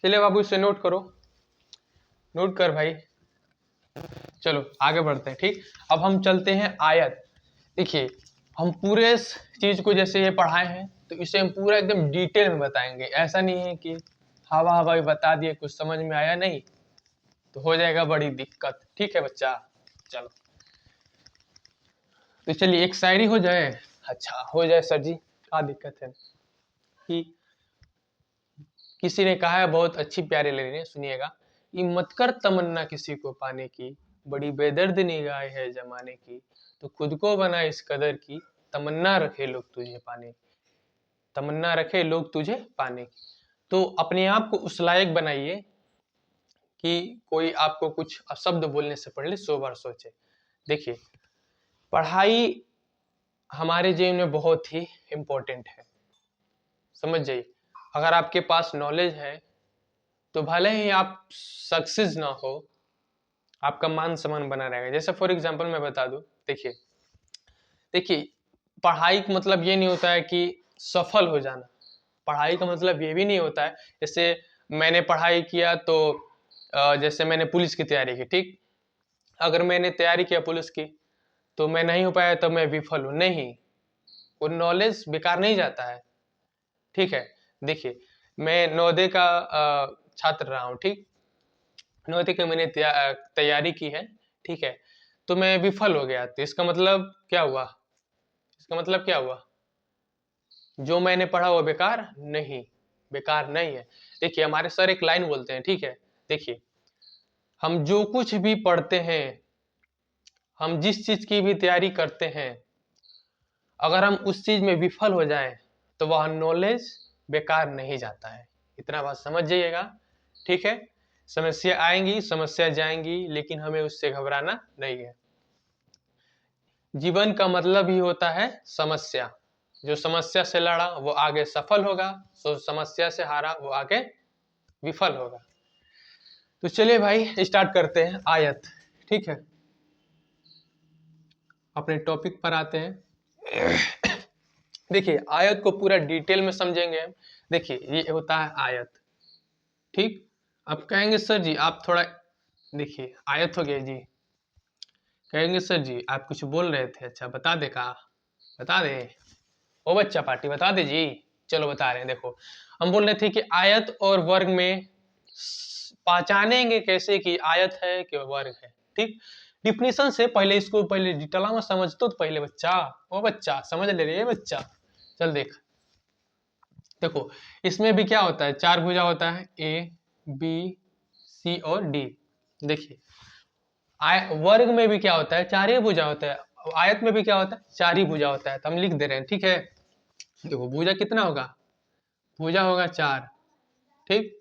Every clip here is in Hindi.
चलिए बाबू इसे नोट करो, नोट कर भाई। चलो आगे बढ़ते हैं। ठीक, अब हम चलते हैं आयत। देखिए हम पूरे इस चीज को जैसे ये पढ़ाए हैं तो इसे हम पूरा एकदम डिटेल में बताएंगे। ऐसा नहीं है कि हवा हवा बता दिए, कुछ समझ में आया नहीं तो हो जाएगा बड़ी दिक्कत। ठीक है बच्चा, चलो तो चलिए एक शायरी हो जाए। अच्छा हो जाए सर जी, क्या दिक्कत है। कि किसी ने कहा है, बहुत अच्छी प्यारी लाइन है, सुनिएगा। कि मत कर तमन्ना किसी को पाने की, बड़ी बेदर्द निगाह है जमाने की, तो खुद को बना इस कदर की, तमन्ना रखे लोग तुझे पाने की, तमन्ना रखे लोग तुझे पाने की। तो अपने आप को उस लायक बनाइए कि कोई आपको कुछ शब्द बोलने से पहले 100 बार सोचे। देखिए पढ़ाई हमारे जीवन में बहुत ही इम्पोर्टेंट है, समझ जाइए। अगर आपके पास नॉलेज है तो भले ही आप सक्सेस ना हो, आपका मान सम्मान बना रहेगा। जैसे फॉर एग्जांपल मैं बता दूं, देखिए देखिए पढ़ाई का मतलब ये नहीं होता है कि सफल हो जाना। पढ़ाई का मतलब ये भी नहीं होता है, जैसे मैंने पढ़ाई किया तो जैसे मैंने पुलिस की तैयारी की, ठीक, अगर मैंने तैयारी किया पुलिस की तो मैं नहीं हो पाया तो मैं विफल हूँ, नहीं। वो नॉलेज बेकार नहीं जाता है। ठीक है, देखिए मैं नवोदय का छात्र रहा हूँ, ठीक, नवोदय की मैंने तैयारी की है, ठीक है, तो मैं विफल हो गया तो इसका मतलब क्या हुआ, इसका मतलब क्या हुआ, जो मैंने पढ़ा वो बेकार नहीं, बेकार नहीं है। देखिए हमारे सर एक लाइन बोलते हैं, ठीक है, देखिए हम जो कुछ भी पढ़ते हैं, हम जिस चीज की भी तैयारी करते हैं, अगर हम उस चीज में विफल हो जाएं तो वह नॉलेज बेकार नहीं जाता है। इतना बात समझ जाइएगा। ठीक है, समस्या आएंगी, समस्या जाएंगी, लेकिन हमें उससे घबराना नहीं है। जीवन का मतलब ही होता है समस्या। जो समस्या से लड़ा वो आगे सफल होगा, जो समस्या से हारा वो आगे विफल होगा। तो चलिए भाई स्टार्ट करते हैं आयत। ठीक है, अपने टॉपिक पर आते हैं। देखिए आयत को पूरा डिटेल में समझेंगे हम। देखिए ये होता है आयत, ठीक। अब कहेंगे सर जी आप थोड़ा, देखिए आयत हो गया जी, कहेंगे सर जी आप कुछ बोल रहे थे, अच्छा बता दे, का बता दे, ओ बच्चा पार्टी बता दे जी। चलो बता रहे हैं, देखो हम बोल रहे थे कि आयत और वर्ग में पहचानेंगे कैसे कि आयत है कि वर्ग है। ठीक, डिफिनेशन से पहले इसको पहले डिटेल में समझ तो पहले बच्चा, ओ बच्चा समझ ले रहे बच्चा। चल देख, देखो इसमें भी क्या होता है, चार भुजा होता है, ए बी सी और डी। देखिए वर्ग में भी क्या होता है, चार ही भुजा होता है। आयत में भी क्या होता है, चार ही भुजा होता है। तो हम लिख दे रहे हैं, ठीक है। देखो भुजा कितना होगा, भुजा होगा चार, ठीक,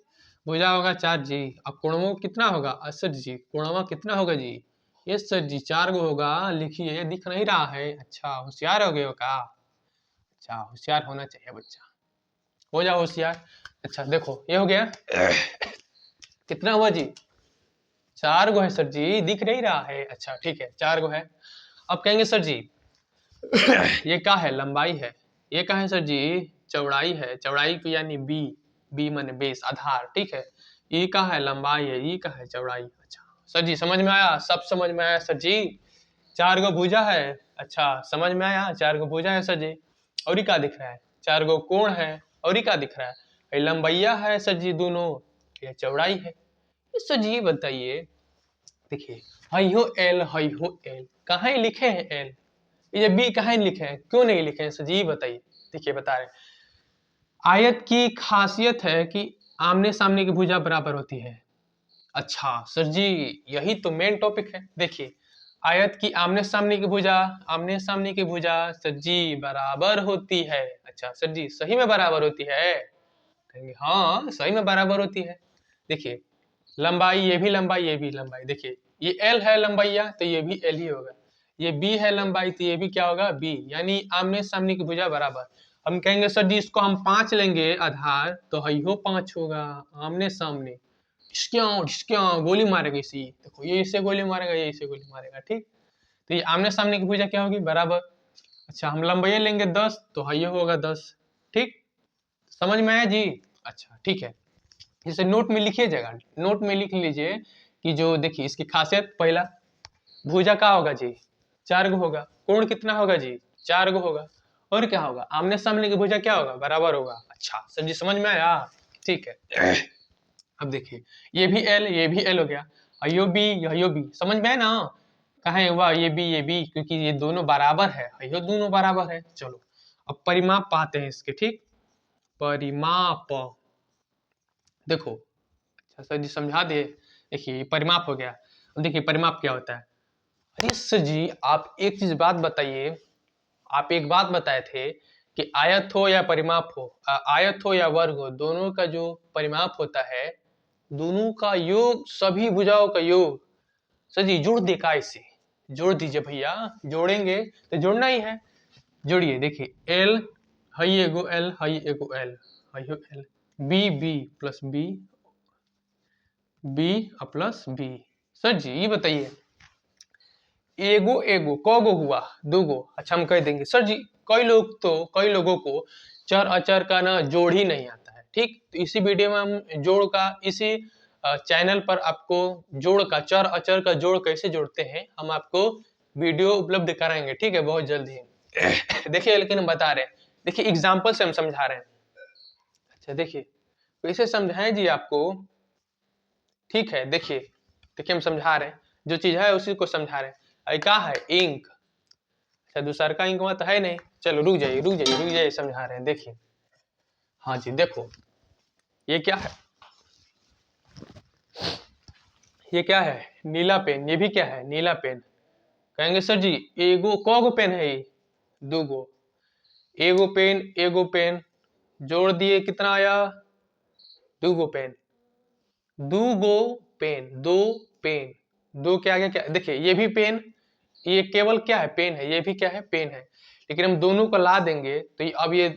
भुजा होगा चार जी। अब कोणों कितना होगा, सर जी कोणवा कितना होगा जी, ये सर जी चार गो होगा। लिखिए, दिख नहीं रहा है, अच्छा होशियार हो गए हो का, अच्छा होशियार होना चाहिए बच्चा, हो जाओ होशियार। अच्छा देखो ये हो गया, कितना हुआ जी, चार गो है सर जी, दिख नहीं रहा है, अच्छा ठीक है चार गो है। अब कहेंगे सर जी ये क्या है, लंबाई है। ये क्या है सर जी, चौड़ाई है। चौड़ाई को यानी बी, बी माने बेस आधार, ठीक है। ये क्या है, लंबाई है। ये क्या है, चौड़ाई। अच्छा सर जी समझ में आया, सब समझ में आया सर जी। चार गो भुजा है, अच्छा समझ में आया, चार गो भुजा है सर जी। और ये क्या दिख रहा है, चार गो कोण है। और ये क्या दिख रहा है, ये लंबैया है सर जी दोनों, ये चौड़ाई है। सर जी बताइए, देखिए हई हो एल, हई हो एल, कहाँ लिखे हैं एल, ये बी कहाँ लिखे हैं, क्यों नहीं लिखे हैं सर जी बताइए। देखिए बता रहे, आयत की खासियत है कि आमने सामने की भुजा बराबर होती है। अच्छा सर जी यही तो मेन टॉपिक है। देखिए आयत की आमने सामने की भुजा, आमने सामने की भुजा सर जी बराबर होती है। अच्छा सर जी सही में बराबर होती है, कहेंगे हाँ सही में बराबर होती है। देखिए लंबाई, ये भी लंबाई, ये भी लंबाई। देखिए ये एल है लंबाइया तो ये भी एल ही होगा, ये बी है लंबाई तो ये भी क्या होगा, बी, यानी आमने सामने की भुजा बराबर। हम कहेंगे सर जी इसको हम पांच लेंगे आधार तो हो पांच होगा, आमने सामने गोली मारेगा इसी, देखो ये इसे गोली मारेगा, ये इसे गोली मारेगा, ठीक। तो ये आमने सामने की भुजा क्या होगी, बराबर। अच्छा हम लंबाई लेंगे 10 तो ये होगा 10, ठीक, समझ में आया जी। अच्छा ठीक है, जैसे नोट में लिखिएगा, नोट में लिख लीजिए कि जो देखिए इसकी खासियत, पहला भुजा का होगा जी 4 गो होगा, कोण कितना होगा जी 4 गो होगा, और क्या होगा आमने सामने की भुजा क्या होगा बराबर होगा। अच्छा सर जी समझ में आया, ठीक है। अब देखिए ये भी एल, ये भी एल हो गया, यो बी यो बी, समझ में आया ना, कहा हुआ ये बी क्योंकि ये दोनों बराबर है, यो दोनों बराबर है। चलो अब परिमाप पाते हैं इसके, ठीक, परिमाप देखो, अच्छा सर जी समझा दिए। देखिए ये परिमाप हो गया। अब देखिए परिमाप क्या होता है। अरे सर जी आप एक चीज बात बताइए, आप एक बात बताए थे कि आयत हो या परिमाप हो, आयत हो या वर्ग हो, दोनों का जो परिमाप होता है, दोनों का योग, सभी भुजाओं का योग। सर जी जोड़ दे का इसे, जोड़ दीजिए भैया, जोड़ेंगे तो जोड़ना ही है। जोड़िए, देखिए एल, हई एगो एल, हई एगो एल, हई L, B B plus B, B plus B. Sir ji ये बताइए एगो एगो कगो हुआ, दूगो, अच्छा हम कह देंगे सर जी कई लोगों को चर अचर का ना जोड़ ही नहीं आता है, ठीक, तो इसी वीडियो में हम जोड़ का, इसी चैनल पर आपको जोड़ का, चर अचर का जोड़ कैसे जोड़ते हैं हम आपको वीडियो उपलब्ध कराएंगे, ठीक है, बहुत जल्द ही। देखिए लेकिन हम बता रहे हैं, देखिए एग्जाम्पल से हम समझा रहे हैं। अच्छा देखिए कैसे समझाएं जी आपको, ठीक है, देखिए देखिए हम समझा रहे हैं, जो चीज है उसी को समझा रहे हैं। क्या है इंक, अच्छा दूसरा का इंक वहां तो है नहीं, चलो रुक जाइए रुक जाइए रुक जाइए, समझा रहे हैं, देखिए हाँ जी देखो ये क्या है, ये क्या है नीला पेन, ये भी क्या है नीला पेन। कहेंगे सर जी एगो कौगो पेन है ये, दूगो, एगो पेन जोड़ दिए कितना आया, दूगो पेन, दूगो पेन, दो पेन, दो के आगे क्या, देखिए ये भी पेन, ये केवल क्या है पेन है, ये भी क्या है पेन है, लेकिन हम दोनों को ला देंगे तो अब ये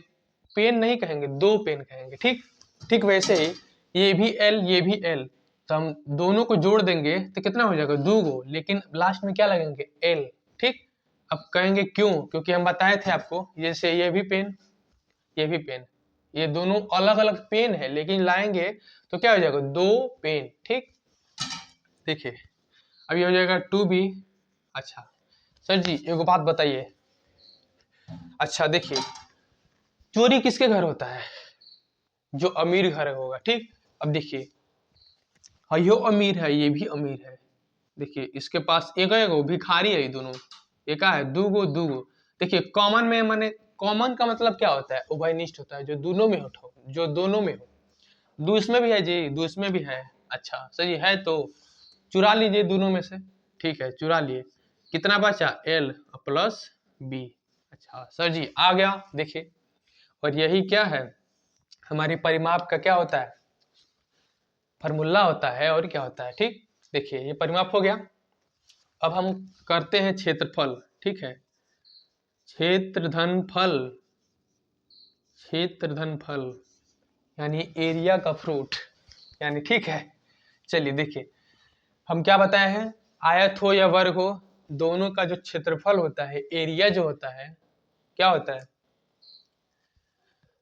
पेन नहीं कहेंगे, दो पेन कहेंगे, ठीक, ठीक वैसे ही ये भी एल, ये भी एल, तो हम दोनों को जोड़ देंगे तो कितना हो जाएगा दो गो, लेकिन लास्ट में क्या लगेंगे एल, ठीक। अब कहेंगे क्यों, क्योंकि हम बताए थे आपको, जैसे ये भी पेन, ये भी पेन, ये दोनों अलग अलग पेन है, लेकिन लाएंगे तो क्या हो जाएगा दो पेन, ठीक। देखिए अब ये हो जाएगा टू बी। अच्छा सर जी एक बात बताइए, अच्छा देखिए चोरी किसके घर होता है, जो अमीर घर होगा, ठीक। अब देखिए हाँ यो अमीर है, ये भी अमीर है, देखिए इसके पास एक है, वो भिखारी है, ये दोनों एक है दूगो दूगो। देखिए कॉमन में माने, कॉमन का मतलब क्या होता है, उभयनिष्ठ होता है, जो दोनों में हो, जो दोनों में हो, दो इसमें भी है जी, दो इसमें भी है, अच्छा सही है, तो चुरा लीजिए दोनों में से, ठीक है चुरा लिए, कितना बचा एल प्लस बी। अच्छा सर जी आ गया, देखिए और यही क्या है हमारी परिमाप का क्या होता है, फॉर्मूला होता है, और क्या होता है, ठीक। देखिए ये परिमाप हो गया। अब हम करते हैं क्षेत्रफल, ठीक है, क्षेत्र घनफल, क्षेत्र घनफल यानी एरिया का फ्रूट, यानी ठीक है। चलिए देखिए हम क्या बताए हैं, आयत हो या वर्ग हो, दोनों का जो क्षेत्रफल होता है, एरिया जो होता है, क्या होता है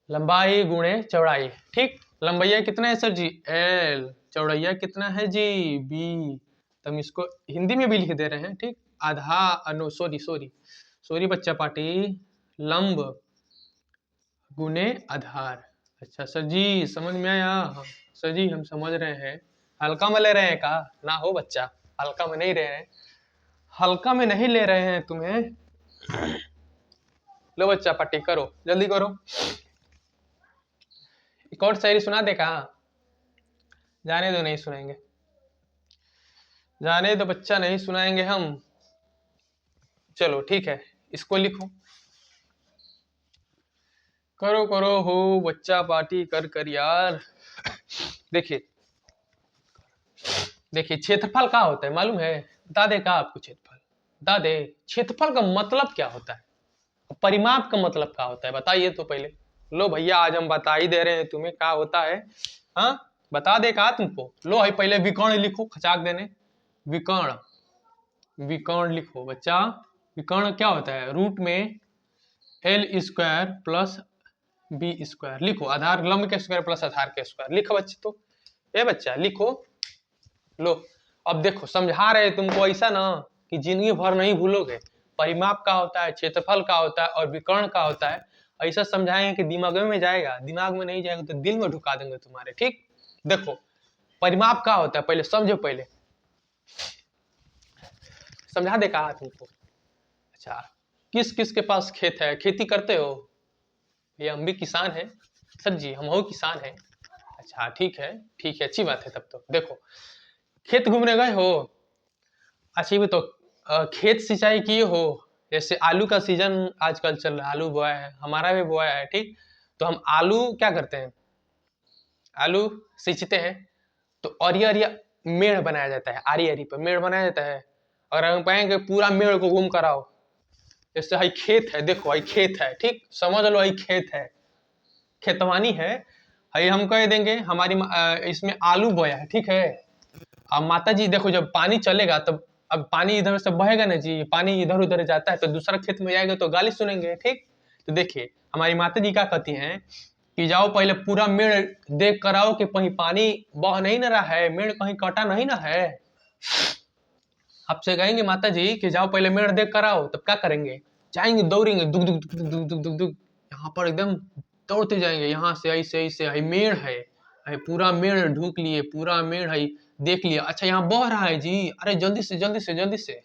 लंबाई गुणे चौड़ाई, ठीक। लंबाई कितना है सर जी एल, चौड़ैया कितना है जी बी, तो हम इसको हिंदी में भी लिख दे रहे हैं, ठीक, आधा अनु सॉरी सॉरी सॉरी बच्चा पार्टी, लंब गुने आधार। अच्छा सर जी समझ में आया, सर जी हम समझ रहे हैं, हल्का में ले रहे हैं का, ना हो बच्चा, हल्का में नहीं रहे हैं, हल्का में नहीं ले रहे हैं तुम्हें, लो बच्चा पट्टी करो जल्दी करो, एक और शायरी सुना दे का, जाने दो नहीं सुनाएंगे, जाने दो बच्चा नहीं सुनाएंगे हम, चलो ठीक है इसको लिखो, करो करो हो बच्चा पार्टी कर कर यार। देखिए देखिए क्षेत्रफल क्या होता है मालूम है, बता दे का आपको क्षेत्रफल, बता दे क्षेत्रफल का मतलब क्या होता है, परिमाप का मतलब क्या होता है बताइए तो पहले, लो भैया आज हम बता ही दे रहे हैं तुम्हें क्या होता है, हाँ बता दे का तुमको, लो है पहले विकर्ण लिखो खचाक देने, विकर्ण, विकर्ण लिखो बच्चा, विकर्ण क्या होता है रूट में L square plus B square, लिखो आधार लंब के स्क्वायर प्लस आधार के स्क्वायर, लिखो बच्चे तो ए बच्चा लिखो, लो अब देखो समझा रहे तुमको ऐसा ना कि जिंदगी भर नहीं भूलोगे। परिमाप का होता है, क्षेत्रफल का होता है और विकर्ण का होता है। ऐसा समझाएंगे कि दिमाग में जाएगा, दिमाग में नहीं जाएगा तो दिल में ढुका देंगे तुम्हारे। ठीक, देखो परिमाप का होता है, पहले समझो, पहले समझा दे कहा तुमको। अच्छा, किस किस के पास खेत है, खेती करते हो? ये हम भी किसान हैं सर जी, हम हो किसान हैं। अच्छा ठीक है, ठीक है, अच्छी बात है। तब तो देखो खेत घूमने गए हो? अच्छा ये तो खेत सिंचाई किए हो? जैसे आलू का सीजन आजकल चल रहा है, आलू बोया है, हमारा भी बोया है। ठीक, तो हम आलू क्या करते हैं, आलू सींचते हैं तो अरिया अरिया मेड़ बनाया जाता है, आरी आरी पर मेड़ बनाया जाता है। और हम कहेंगे पूरा मेड़ को घूम कर आओ। जैसे हई खेत है, देखो हई खेत है, ठीक समझ लो हई खेत है, खेतवानी है। हई हम कह देंगे हमारी इसमें आलू बोया है, ठीक है। अब माता जी देखो जब पानी चलेगा तब, अब पानी इधर से बहेगा ना जी, पानी इधर उधर जाता है तो दूसरा खेत में जाएगा तो गाली सुनेंगे। ठीक, तो देखिए हमारी माता जी क्या कहती हैं कि जाओ पहले पूरा मेड़ देख कर आओ कि कहीं पानी बह नहीं ना रहा है, मेड़ कहीं कटा नहीं ना है। आपसे कहेंगे माता जी कि जाओ पहले मेड़ देख कर आओ, तब क्या करेंगे, जाएंगे दौड़ेंगे दुग दुग दुग दुग दुग दुग दुग, यहाँ पर एकदम दौड़ते जाएंगे, यहाँ से ऐसे ऐसे, है मेड़ है पूरा मेड़ ढूक लिए, पूरा मेड़ है देख लिया। अच्छा यहाँ बह रहा है जी, अरे जल्दी से जल्दी से जल्दी से,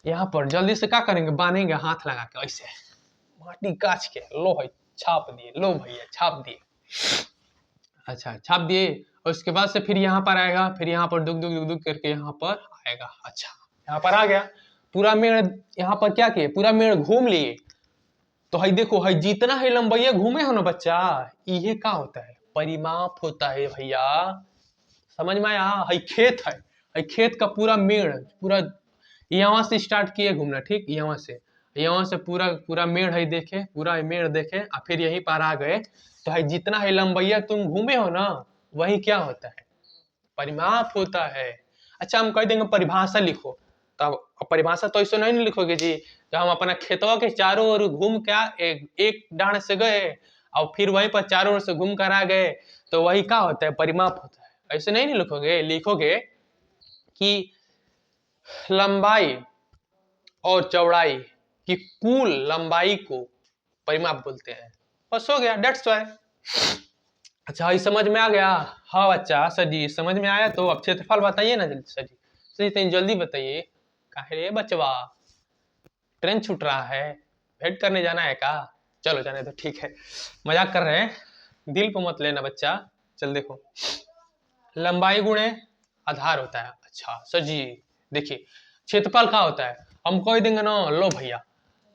यहाँ पर जल्दी से क्या करेंगे, बांधेंगे हाथ लगा के ऐसे, माटी काच के, लो है छाप दिए, लो भैया छाप दिए। अच्छा छाप दिए, और उसके बाद से फिर यहाँ पर आएगा, फिर यहाँ पर दुग दुग दुग दुग करके यहाँ पर आएगा। अच्छा यहाँ पर आ गया, पूरा मेड़ यहाँ पर क्या किए, पूरा मेड़ घूम लिए। तो हई देखो हई जितना है लंबैया घूमे हो ना बच्चा, ये क्या होता है, परिमाप होता है भैया। समझ में आया? हई खेत है, हई खेत का पूरा मेड़, पूरा यहाँ से स्टार्ट किए घूमना, ठीक यहाँ से पूरा पूरा मेड़ है देखे, पूरा मेड़ देखे और फिर यहीं पर आ गए। तो है जितना है लंबैया तुम घूमे हो ना, वही क्या होता है, परिमाप होता है। अच्छा हम कह देंगे परिभाषा लिखो, तो अब परिभाषा तो ऐसे नहीं लिखोगे जी कि हम अपना खेतवा के चारों ओर घूम के एक डांड से गए और फिर वहीं पर चारों ओर से घूम कर आ गए, तो वही क्या होता है, परिमाप होता है। ऐसे नहीं लिखोगे, लिखोगे कि लंबाई और चौड़ाई की कुल लंबाई को परिमाप बोलते हैं। बस हो गया, डेट्स वाई। अच्छा ये समझ में आ गया? हाँ बच्चा, सर जी समझ में आया। तो अब क्षेत्रफल बताइए ना जल्दी, सर जी सर जी तुम जल्दी बताइए। काहे रे बचवा, ट्रेन छूट रहा है, भेंट करने जाना है का? चलो जाने तो ठीक है, मजाक कर रहे हैं, दिल को मत लेना बच्चा। चल देखो लंबाई गुणे आधार होता है। अच्छा सर जी देखिए क्षेत्रफल क्या होता है, हम कह देंगे ना, लो भैया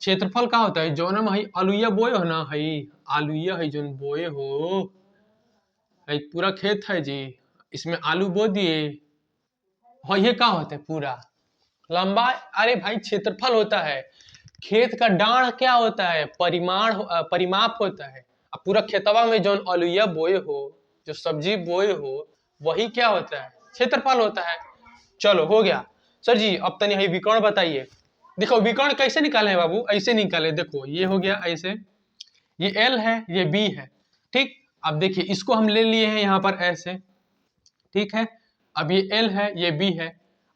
क्षेत्रफल क्या होता है, जो ना हई आलुया बोए हो ना, हई आलुया है जो बोए हो, हई पूरा खेत है जी, इसमें आलू बो दिए, हाँ ये क्या होता है पूरा लंबा, अरे भाई क्षेत्रफल होता है। खेत का डांड क्या होता है, परिमाप होता है। अब पूरा खेतवा में जो आलुया बोए हो, जो सब्जी बोए हो, वही क्या होता है, क्षेत्रफल होता है। चलो हो गया। सर जी अब तनी है विकर्ण बताइए। देखो विकर्ण कैसे निकाले बाबू, ऐसे निकाले, देखो ये हो गया ऐसे, ये L है ये B है, ठीक। अब देखिए इसको हम ले लिए हैं यहाँ पर ऐसे, ठीक है। अब ये L है ये B है,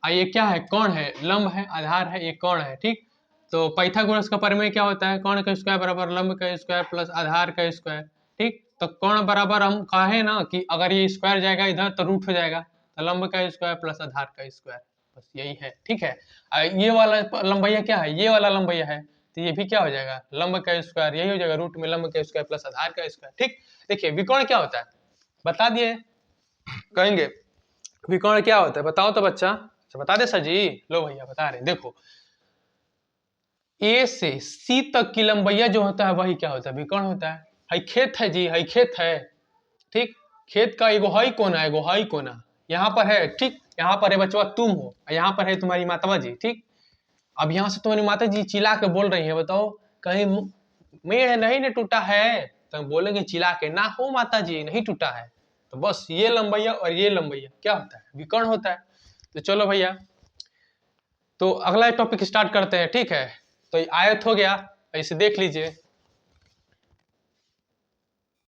और ये क्या है, कोण है, लंब है, आधार है, ये कोण है, ठीक। तो पाइथागोरस का प्रमेय क्या होता है, कोण का स्क्वायर बराबर लंब का स्क्वायर प्लस आधार का स्क्वायर, ठीक। तो कोण बराबर हम कहे ना कि अगर ये स्क्वायर जाएगा इधर तो रूट हो जाएगा, तो लंब का स्क्वायर प्लस आधार का स्क्वायर, बस यही है, ठीक है। ये वाला लंबैया क्या है, ये वाला लंबैया है, तो ये भी क्या हो जाएगा, लंब का स्क्वायर, यही हो जाएगा रूट में लंब का स्क्वायर प्लस आधार का स्क्वायर, ठीक। देखिए विकर्ण क्या होता है बता दिए, कहेंगे विकर्ण क्या होता है बताओ तो बच्चा, अच्छा बता दे सर जी, लो भैया बता रहे, देखो ए से सी तक की लंबैया जो होता है वही क्या होता है, विकर्ण होता है। हई खेत है जी, हई खेत है, ठीक। खेत का एगो हई कोना, एगो हई कोना यहाँ पर है, ठीक। यहाँ पर है बचवा तुम हो, यहाँ पर है तुम्हारी मातावा जी, ठीक। अब यहाँ से तुम्हारी माता जी चिल्ला के बोल रही है, बताओ कहीं मेड़ नहीं न टूटा है, तो बोलेंगे चिल्ला के, ना हो माता जी नहीं टूटा है। तो बस ये लंबैया और ये लंबैया क्या होता है, विकर्ण होता है। तो चलो भैया तो अगला टॉपिक स्टार्ट करते हैं, ठीक है। तो आयत हो गया, इसे देख लीजिए।